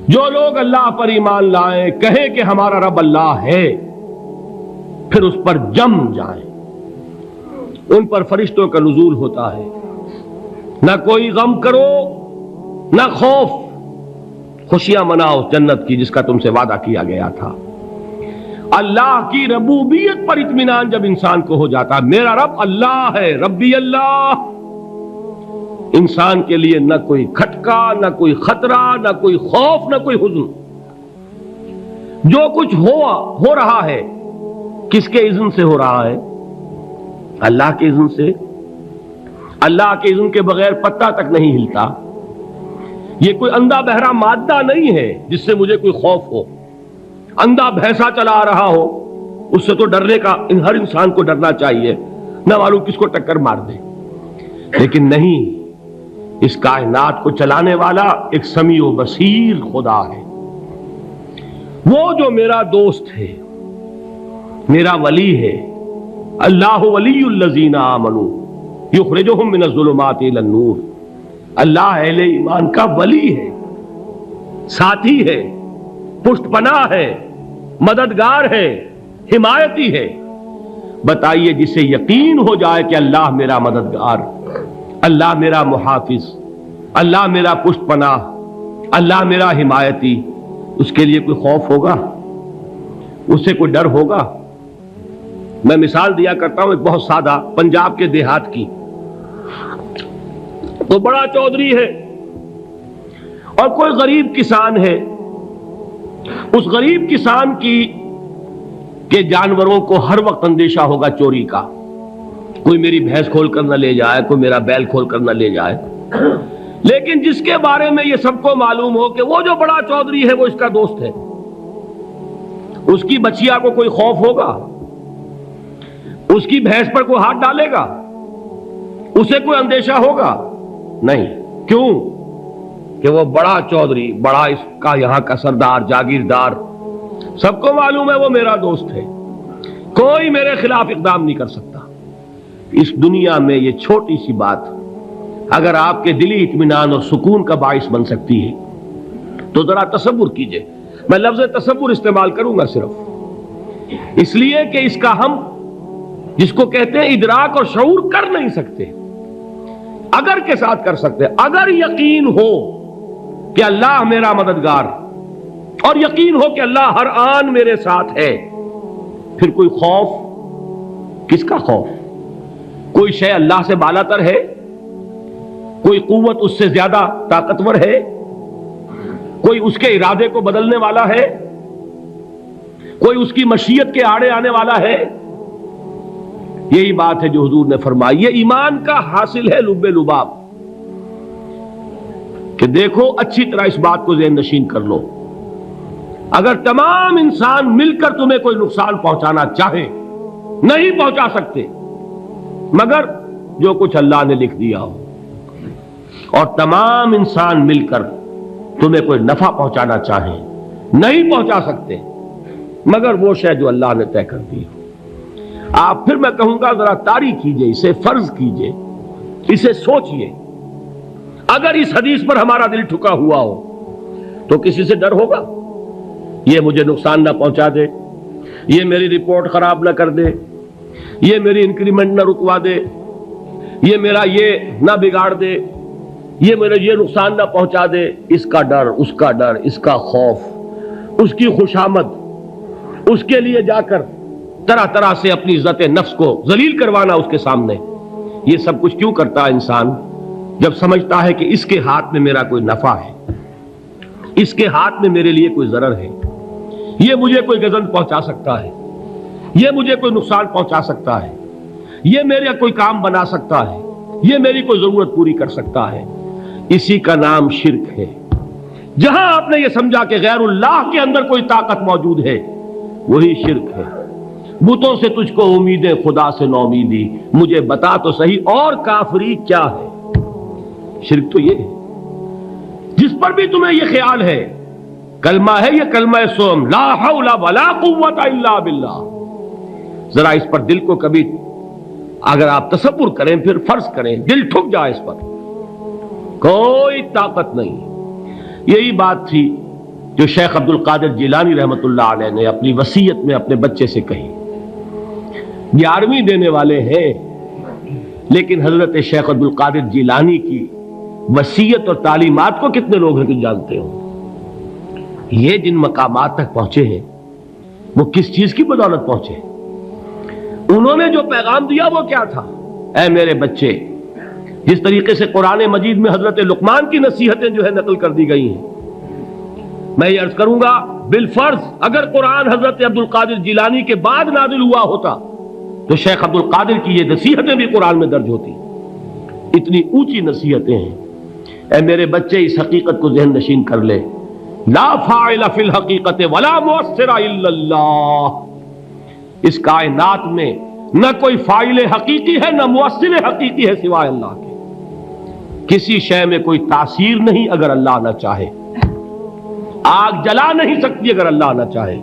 جو لوگ اللہ پر ایمان لائیں، کہیں کہ ہمارا رب اللہ ہے، پھر اس پر جم جائیں، ان پر فرشتوں کا نزول ہوتا ہے۔ نہ کوئی غم کرو نہ خوف، خوشیاں مناؤ جنت کی جس کا تم سے وعدہ کیا گیا تھا۔ اللہ کی ربوبیت پر اطمینان جب انسان کو ہو جاتا، میرا رب اللہ ہے، ربی اللہ، انسان کے لیے نہ کوئی کھٹکا، نہ کوئی خطرہ، نہ کوئی خوف، نہ کوئی حزن۔ جو کچھ ہو رہا ہے کس کے اذن سے ہو رہا ہے؟ اللہ کے اذن سے۔ اللہ کے اذن کے بغیر پتہ تک نہیں ہلتا۔ یہ کوئی اندھا بہرا مادہ نہیں ہے جس سے مجھے کوئی خوف ہو۔ اندھا بھینسا چلا آ رہا ہو اس سے تو ڈرنے کا ہر انسان کو ڈرنا چاہیے، نہ معلوم کس کو ٹکر مار دے۔ لیکن نہیں، اس کائنات کو چلانے والا ایک سمیع و بصیر خدا ہے، وہ جو میرا دوست ہے، میرا ولی ہے۔ اللہ ولی الذین آمنوا یخرجہم من الظلمات الی النور۔ اللہ اہل ایمان کا ولی ہے، ساتھی ہے، پشت پناہ ہے، مددگار ہے، حمایتی ہے۔ بتائیے جسے یقین ہو جائے کہ اللہ میرا مددگار، اللہ میرا محافظ، اللہ میرا پشت پناہ، اللہ میرا حمایتی، اس کے لیے کوئی خوف ہوگا؟ اس سے کوئی ڈر ہوگا؟ میں مثال دیا کرتا ہوں ایک بہت سادہ، پنجاب کے دیہات کی۔ تو بڑا چودھری ہے اور کوئی غریب کسان ہے۔ اس غریب کسان کے جانوروں کو ہر وقت اندیشہ ہوگا چوری کا، کوئی میری بھینس کھول کر نہ لے جائے، کوئی میرا بیل کھول کر نہ لے جائے۔ لیکن جس کے بارے میں یہ سب کو معلوم ہو کہ وہ جو بڑا چودھری ہے وہ اس کا دوست ہے، اس کی بچیا کو کوئی خوف ہوگا؟ اس کی بھینس پر کوئی ہاتھ ڈالے گا؟ اسے کوئی اندیشہ ہوگا؟ نہیں۔ کیوں؟ کہ وہ بڑا چودھری، بڑا اس کا یہاں کا سردار، جاگیردار، سب کو معلوم ہے وہ میرا دوست ہے، کوئی میرے خلاف اقدام نہیں کر سکتا۔ اس دنیا میں یہ چھوٹی سی بات اگر آپ کے دلی اطمینان اور سکون کا باعث بن سکتی ہے تو ذرا تصور کیجئے۔ میں لفظ تصور استعمال کروں گا صرف اس لیے کہ اس کا ہم جس کو کہتے ہیں ادراک اور شعور کر نہیں سکتے، اگر کے ساتھ کر سکتے۔ اگر یقین ہو کہ اللہ میرا مددگار اور یقین ہو کہ اللہ ہر آن میرے ساتھ ہے، پھر کوئی خوف؟ کس کا خوف؟ کوئی شے اللہ سے بالا تر ہے؟ کوئی قوت اس سے زیادہ طاقتور ہے؟ کوئی اس کے ارادے کو بدلنے والا ہے؟ کوئی اس کی مشیت کے آڑے آنے والا ہے؟ یہی بات ہے جو حضور نے فرمائی، یہ ایمان کا حاصل ہے لب لباب، کہ دیکھو اچھی طرح اس بات کو ذہن نشین کر لو، اگر تمام انسان مل کر تمہیں کوئی نقصان پہنچانا چاہے نہیں پہنچا سکتے، مگر جو کچھ اللہ نے لکھ دیا ہو، اور تمام انسان مل کر تمہیں کوئی نفع پہنچانا چاہیں نہیں پہنچا سکتے، مگر وہ شے جو اللہ نے طے کر دی ہو۔ آپ پھر میں کہوں گا ذرا طاری کیجئے، اسے فرض کیجئے، اسے سوچئے، اگر اس حدیث پر ہمارا دل ٹھکا ہوا ہو تو کسی سے ڈر ہوگا؟ یہ مجھے نقصان نہ پہنچا دے، یہ میری رپورٹ خراب نہ کر دے، یہ میری انکریمنٹ نہ رکوا دے، یہ میرا یہ نہ بگاڑ دے، یہ میرا یہ نقصان نہ پہنچا دے۔ اس کا ڈر، اس کا ڈر، اس کا خوف، اس کی خوشامد، اس کے لیے جا کر طرح طرح سے اپنی عزت نفس کو ذلیل کروانا اس کے سامنے، یہ سب کچھ کیوں کرتا ہے انسان؟ جب سمجھتا ہے کہ اس کے ہاتھ میں میرا کوئی نفع ہے، اس کے ہاتھ میں میرے لیے کوئی ضرر ہے، یہ مجھے کوئی گزن پہنچا سکتا ہے، یہ مجھے کوئی نقصان پہنچا سکتا ہے، یہ میرا کوئی کام بنا سکتا ہے، یہ میری کوئی ضرورت پوری کر سکتا ہے، اسی کا نام شرک ہے۔ جہاں آپ نے یہ سمجھا کہ غیر اللہ کے اندر کوئی طاقت موجود ہے، وہی شرک ہے۔ بتوں سے تجھ کو امیدیں، خدا سے نومیدی، مجھے بتا تو صحیح اور کافری کیا ہے؟ شرک تو یہ ہے جس پر بھی تمہیں یہ خیال ہے، کلمہ ہے یہ کلمہ سوم، لا حول ولا قوت الا باللہ، ذرا اس پر دل کو کبھی اگر آپ تصور کریں، پھر فرض کریں، دل ٹھک جائے، اس پر کوئی طاقت نہیں۔ یہی بات تھی جو شیخ عبد القادر جیلانی رحمۃ اللہ علیہ نے اپنی وصیت میں اپنے بچے سے کہی. 11ویں دینے والے ہیں، لیکن حضرت شیخ عبد القادر جیلانی کی وصیت اور تعلیمات کو کتنے لوگ ہیں کہ جانتے ہو؟ یہ جن مقامات تک پہنچے ہیں وہ کس چیز کی بدولت پہنچے؟ انہوں نے جو پیغام دیا وہ کیا تھا؟ اے میرے بچے، جس طریقے سے قرآن مجید میں حضرت لقمان کی نصیحتیں جو ہے نقل کر دی گئی ہیں، میں یہ عرض کروں گا بالفرض اگر قرآن حضرت عبد القادر جیلانی کے بعد نازل ہوا ہوتا تو شیخ عبد القادر کی یہ نصیحتیں بھی قرآن میں درج ہوتی. اتنی اونچی نصیحتیں ہیں. اے میرے بچے، اس حقیقت کو ذہن نشین کر لے، لا فاعل فی الحقیقت ولا مؤثر الا اللہ. اس کائنات میں نہ کوئی فاعل حقیقی ہے نہ مؤثر حقیقی ہے سوائے اللہ کے. کسی شے میں کوئی تاثیر نہیں اگر اللہ نہ چاہے. آگ جلا نہیں سکتی اگر اللہ نہ چاہے.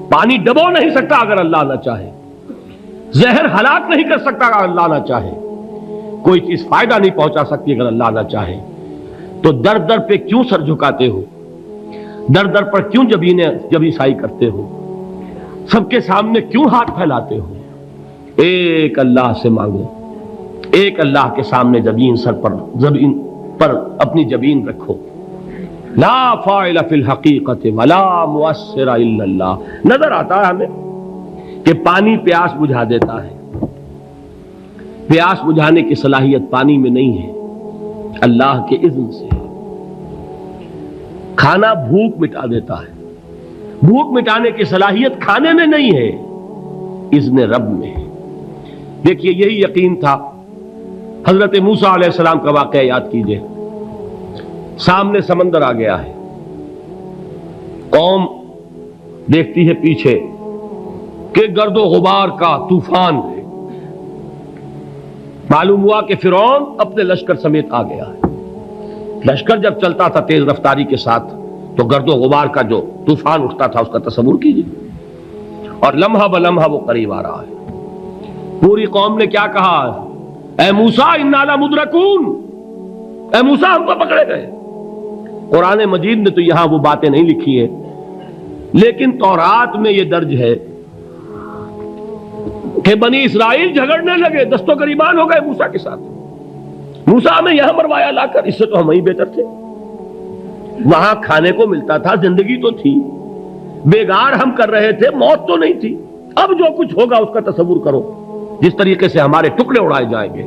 پانی ڈبو نہیں سکتا اگر اللہ نہ چاہے. زہر ہلاک نہیں کر سکتا اگر اللہ نہ چاہے. کوئی چیز فائدہ نہیں پہنچا سکتی اگر اللہ نہ چاہے. تو در در پہ کیوں سر جھکاتے ہو؟ در در پر کیوں جبیں سائی کرتے ہو؟ سب کے سامنے کیوں ہاتھ پھیلاتے ہو؟ ایک اللہ سے مانگو، ایک اللہ کے سامنے زمین پر اپنی جبین رکھو. لا فاعل فی الحقیقت ولا مؤثر الا اللہ. نظر آتا ہے ہمیں کہ پانی پیاس بجھا دیتا ہے. پیاس بجھانے کی صلاحیت پانی میں نہیں ہے، اللہ کے اذن سے. کھانا بھوک مٹا دیتا ہے، بھوک مٹانے کی صلاحیت کھانے میں نہیں ہے، اذن رب میں ہے. دیکھیے یہی یقین تھا. حضرت موسیٰ علیہ السلام کا واقعہ یاد کیجئے. سامنے سمندر آ گیا ہے، قوم دیکھتی ہے پیچھے کہ گرد و غبار کا طوفان ہے. معلوم ہوا کہ فرعون اپنے لشکر سمیت آ گیا ہے. لشکر جب چلتا تھا تیز رفتاری کے ساتھ تو گرد و غبار کا جو طوفان اٹھتا تھا اس کا تصور کیجیے. اور لمحہ بلمحہ وہ قریب آ رہا ہے. پوری قوم نے کیا کہا؟ اے موسیٰ انا لمدرکون، اے موسیٰ ہم کو پکڑے گئے. قرآن مجید نے تو یہاں وہ باتیں نہیں لکھی ہیں، لیکن تورات میں یہ درج ہے کہ بنی اسرائیل جھگڑنے لگے، دست و گریبان ہو گئے موسیٰ کے ساتھ. موسیٰ ہمیں یہاں مروایا لا کر، اس سے تو ہم ہی بہتر تھے. وہاں کھانے کو ملتا تھا، زندگی تو تھی، بیگار ہم کر رہے تھے، موت تو نہیں تھی. اب جو کچھ ہوگا اس کا تصور کرو، جس طریقے سے ہمارے ٹکڑے اڑائے جائیں گے.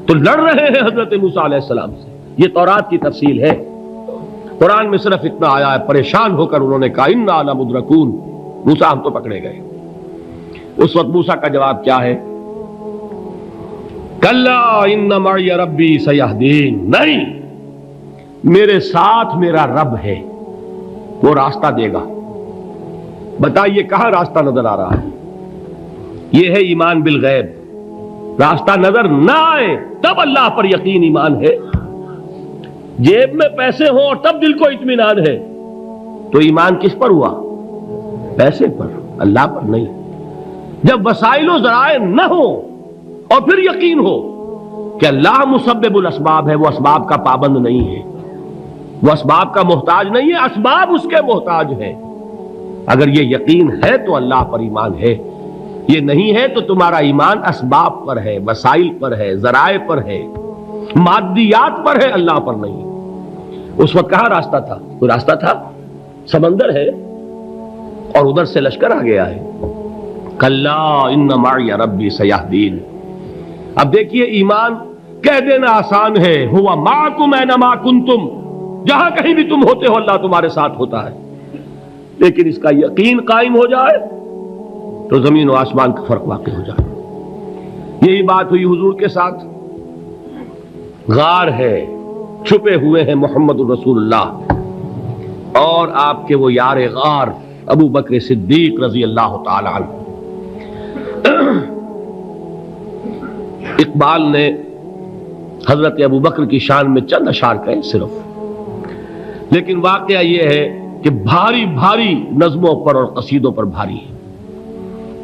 تو لڑ رہے ہیں حضرت موسیٰ علیہ السلام سے. یہ تورات کی تفصیل ہے. قرآن میں صرف اتنا آیا ہے، پریشان ہو کر انہوں نے کہا انا لمدرکون، موسیٰ ہم تو پکڑے گئے. اس وقت موسیٰ کا جواب کیا ہے؟ کلا ان معی ربی سیہدین. نہیں، میرے ساتھ میرا رب ہے، وہ راستہ دے گا. بتائیے کہاں راستہ نظر آ رہا ہے؟ یہ ہے ایمان بالغیب. راستہ نظر نہ آئے تب اللہ پر یقین ایمان ہے. جیب میں پیسے ہوں اور تب دل کو اطمینان ہے تو ایمان کس پر ہوا؟ پیسے پر، اللہ پر نہیں. جب وسائل و ذرائع نہ ہو اور پھر یقین ہو کہ اللہ مسبب الاسباب ہے، وہ اسباب کا پابند نہیں ہے، وہ اسباب کا محتاج نہیں ہے، اسباب اس کے محتاج ہے. اگر یہ یقین ہے تو اللہ پر ایمان ہے. یہ نہیں ہے تو تمہارا ایمان اسباب پر ہے، وسائل پر ہے، ذرائع پر ہے، مادیات پر ہے، اللہ پر نہیں. اس وقت کہاں راستہ تھا؟ کوئی راستہ تھا؟ سمندر ہے اور ادھر سے لشکر آ گیا ہے. کلا ان معی ربی سیہدین. اب دیکھیے ایمان کہہ دینا آسان ہے، ہوا معکم اینما کنتم، جہاں کہیں بھی تم ہوتے ہو اللہ تمہارے ساتھ ہوتا ہے. لیکن اس کا یقین قائم ہو جائے تو زمین و آسمان کا فرق واقع ہو جائے. یہی بات ہوئی حضور کے ساتھ. غار ہے، چھپے ہوئے ہیں محمد الرسول اللہ اور آپ کے وہ یار غار ابو بکر صدیق رضی اللہ تعالی عنہ. اقبال نے حضرت ابو بکر کی شان میں چند اشعار کہے صرف، لیکن واقعہ یہ ہے کہ بھاری بھاری نظموں پر اور قصیدوں پر بھاری ہے.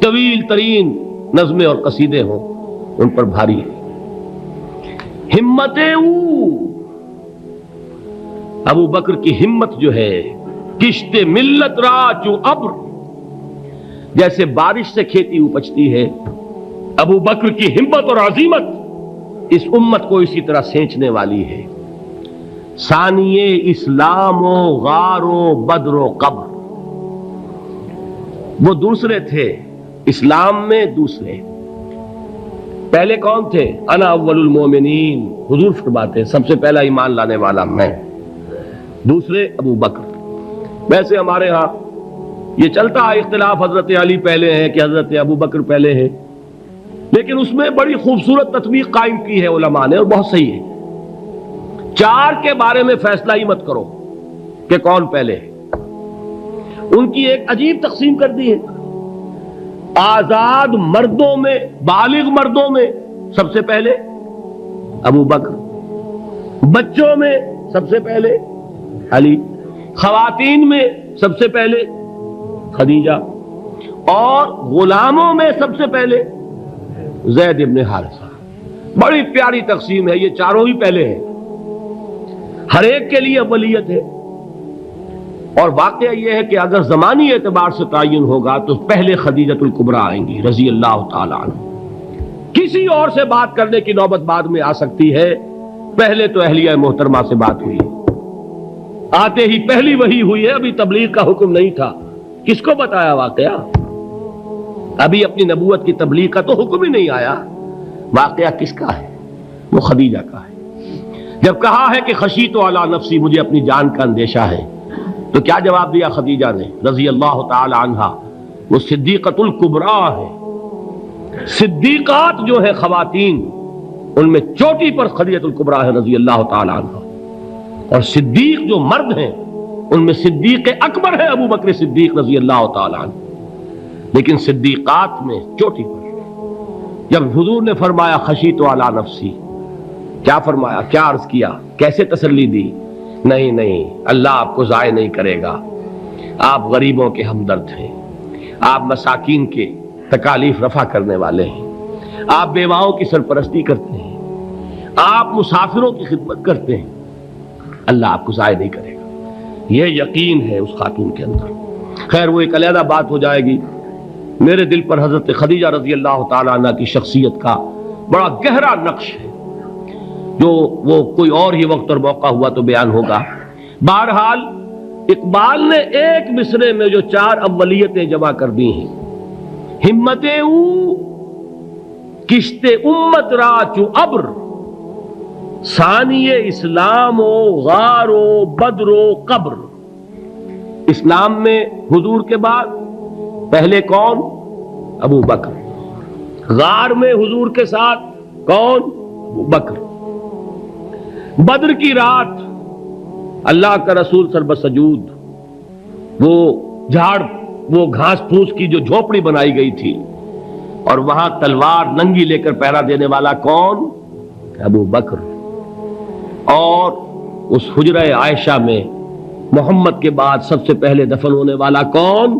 طویل ترین نظمیں اور قصیدے ہوں ان پر بھاری ہے. ہمت ابو بکر کی ہمت جو ہے کشت ملت را چو ابر، جیسے بارش سے کھیتی اپجتی ہے، ابو بکر کی ہمت اور عزیمت اس امت کو اسی طرح سینچنے والی ہے۔ ثانیے اسلام و غار و بدر و قبر، وہ دوسرے تھے اسلام میں، دوسرے پہلے کون تھے؟ انا اول المومنین، حضور فرماتے ہیں سب سے پہلا ایمان لانے والا میں، دوسرے ابو بکر۔ ویسے ہمارے ہاں یہ چلتا ہے اختلاف، حضرت علی پہلے ہیں کہ حضرت ابو بکر پہلے ہیں، لیکن اس میں بڑی خوبصورت تطبیق قائم کی ہے علماء نے، اور بہت صحیح ہے۔ چار کے بارے میں فیصلہ ہی مت کرو کہ کون پہلے ہے، ان کی ایک عجیب تقسیم کر دی ہے۔ آزاد مردوں میں، بالغ مردوں میں سب سے پہلے ابو بکر، بچوں میں سب سے پہلے علی، خواتین میں سب سے پہلے خدیجہ، اور غلاموں میں سب سے پہلے زید ابن حارثہ۔ بڑی پیاری تقسیم ہے، یہ چاروں ہی پہلے ہیں، ہر ایک کے لیے اولیت ہے۔ اور واقعہ یہ ہے کہ اگر زمانی اعتبار سے تعین ہوگا تو پہلے خدیجۃ الکبریٰ آئیں گی رضی اللہ تعالی عنہ، کسی اور سے بات کرنے کی نوبت بعد میں آ سکتی ہے، پہلے تو اہلیہ محترمہ سے بات ہوئی، آتے ہی پہلی وحی ہوئی ہے، ابھی تبلیغ کا حکم نہیں تھا۔ کس کو بتایا واقعہ؟ ابھی اپنی نبوت کی تبلیغ کا تو حکم ہی نہیں آیا، واقعہ کس کا ہے؟ وہ خدیجہ کا ہے۔ جب کہا ہے کہ خشیت علی نفسی، مجھے اپنی جان کا اندیشہ ہے، تو کیا جواب دیا خدیجہ نے رضی اللہ تعالی عنہا؟ وہ صدیقۃ الکبریٰ ہے، صدیقات جو ہے خواتین ان میں چوٹی پر خدیجۃ الکبریٰ ہے رضی اللہ تعالی عنہا، اور صدیق جو مرد ہیں ان میں صدیق اکبر ہے ابو بکر صدیق رضی اللہ تعالی عنہ، لیکن صدیقات میں چوٹی پر۔ جب حضور نے فرمایا خشیت علی نفسی، کیا فرمایا، کیا عرض کیا، کیسے تسلی دی؟ نہیں نہیں، اللہ آپ کو ضائع نہیں کرے گا، آپ غریبوں کے ہمدرد ہیں، آپ مساکین کے تکالیف رفع کرنے والے ہیں، آپ بیواؤں کی سرپرستی کرتے ہیں، آپ مسافروں کی خدمت کرتے ہیں، اللہ آپ کو ضائع نہیں کرے گا۔ یہ یقین ہے اس خاتون کے اندر۔ خیر وہ ایک علیحدہ بات ہو جائے گی۔ میرے دل پر حضرت خدیجہ رضی اللہ تعالی عنہ کی شخصیت کا بڑا گہرا نقش ہے، جو وہ کوئی اور ہی وقت اور موقع ہوا تو بیان ہوگا۔ بہرحال اقبال نے ایک مصرے میں جو چار اولیتیں جمع کر دی ہیں، ہمت او کشت امت را چو ابر، ثانی اسلام و غار و بدر و قبر۔ اسلام میں حضور کے بعد پہلے کون؟ ابو بکر۔ غار میں حضور کے ساتھ کون؟ ابو بکر۔ بدر کی رات اللہ کا رسول سر بسجود، وہ جھاڑ، وہ گھاس پھوس کی جو جھوپڑی بنائی گئی تھی، اور وہاں تلوار ننگی لے کر پہرا دینے والا کون؟ ابو بکر۔ اور اس حجرہ عائشہ میں محمد کے بعد سب سے پہلے دفن ہونے والا کون؟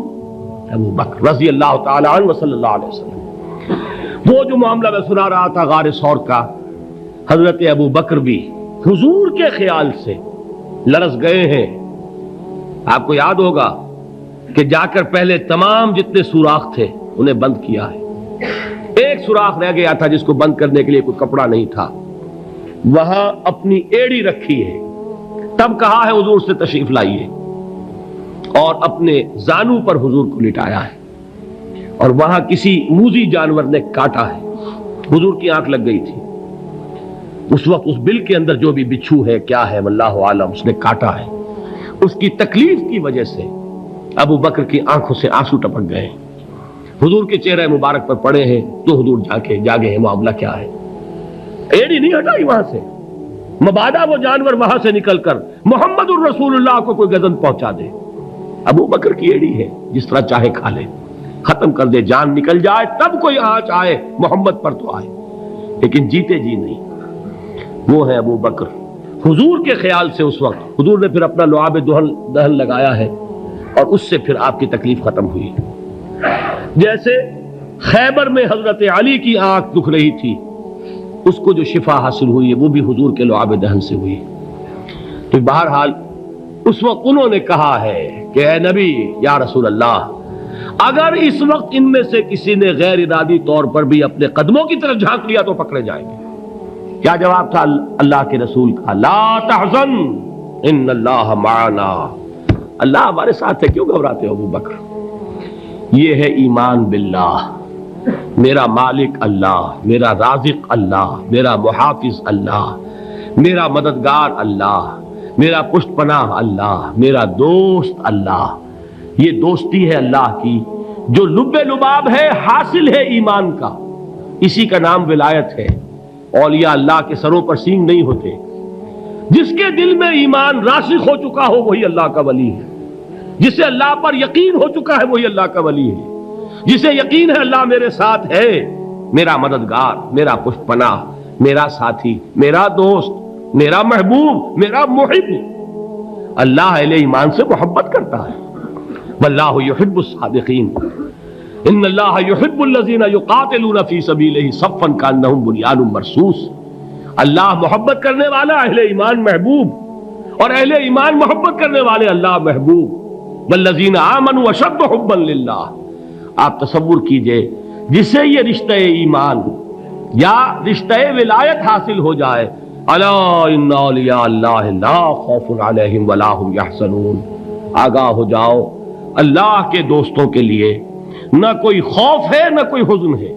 ابو بکر رضی اللہ تعالی عنہ صلی اللہ علیہ وسلم۔ وہ جو معاملہ میں سنا رہا تھا غار ثور کا، حضرت ابو بکر بھی حضور کے خیال سے لرز گئے ہیں۔ آپ کو یاد ہوگا کہ جا کر پہلے تمام جتنے سوراخ تھے انہیں بند کیا ہے، ایک سوراخ رہ گیا تھا جس کو بند کرنے کے لیے کوئی کپڑا نہیں تھا، وہاں اپنی ایڑی رکھی ہے، تب کہا ہے حضور سے تشریف لائیے، اور اپنے زانو پر حضور کو لٹایا ہے، اور وہاں کسی موذی جانور نے کاٹا ہے، حضور کی آنکھ لگ گئی تھی، اس وقت اس بل کے اندر جو بھی بچھو ہے کیا ہے واللہ عالم، اس نے کاٹا ہے، اس کی تکلیف کی وجہ سے ابو بکر کی آنکھوں سے آنسو ٹپک گئے، حضور کے چہرے مبارک پر پڑے ہیں، تو حضور جاگے ہیں، معاملہ کیا ہے؟ ایڑی نہیں ہٹائی وہاں سے، مبادا وہ جانور وہاں سے نکل کر محمد الرسول اللہ کو کوئی گزن پہنچا دے، ابو بکر کی ایڑی ہے، جس طرح چاہے کھا لے، ختم کر دے، جان نکل جائے تب کوئی آنچ آئے، محمد پر تو آئے، لیکن جیتے جی نہیں۔ وہ ہے ابو بکر۔ حضور کے خیال سے اس وقت حضور نے پھر اپنا لعاب دہن لگایا ہے، اور اس سے پھر آپ کی تکلیف ختم ہوئی۔ جیسے خیبر میں حضرت علی کی آنکھ دکھ رہی تھی، اس کو جو شفا حاصل ہوئی ہے وہ بھی حضور کے لعاب دہن سے ہوئی۔ تو بہرحال اس وقت انہوں نے کہا ہے کہ اے نبی یا رسول اللہ، اگر اس وقت ان میں سے کسی نے غیر ارادی طور پر بھی اپنے قدموں کی طرف جھانک لیا تو پکڑے جائیں گے۔ کیا جواب تھا اللہ کے رسول کا؟ لا تحزن ان اللہ معنا، اللہ ہمارے ساتھ ہے، کیوں گھبراتے ہو ابو بکر؟ یہ ہے ایمان باللہ، میرا مالک اللہ، میرا رازق اللہ، میرا محافظ اللہ، میرا مددگار اللہ، میرا پشت پناہ اللہ، میرا دوست اللہ۔ یہ دوستی ہے اللہ کی جو لب لباب ہے، حاصل ہے ایمان کا، اسی کا نام ولایت ہے۔ اولیاء اللہ کے سروں پر سینگ نہیں ہوتے، جس کے دل میں ایمان راسخ ہو چکا ہو وہی اللہ کا ولی ہے، جسے اللہ پر یقین ہو چکا ہے وہی اللہ کا ولی ہے، جسے یقین ہے اللہ میرے ساتھ ہے، میرا مددگار، میرا پشت پناہ، میرا ساتھی، میرا دوست، میرا محبوب، میرا محب۔ اللہ اہل ایمان سے محبت کرتا ہے۔ واللہ یحب الصادقین، ان اللہ یحب الذین یقاتلون فی سبیلہ صفا کانہم بنیان مرصوص۔ اللہ محبت کرنے والا، اہل ایمان محبوب، اور اہل ایمان محبت کرنے والے اللہ محبوب۔ والذین آمنوا اشد حبا للہ۔ آپ تصور کیجئے جسے یہ رشتہ ایمان یا رشتہ ولایت حاصل ہو جائے، الا ان اولیاء اللہ لا خوف علیہم ولا هم یحزنون، آگاہ ہو جاؤ اللہ کے دوستوں کے لیے نہ کوئی خوف ہے نہ کوئی حزن ہے۔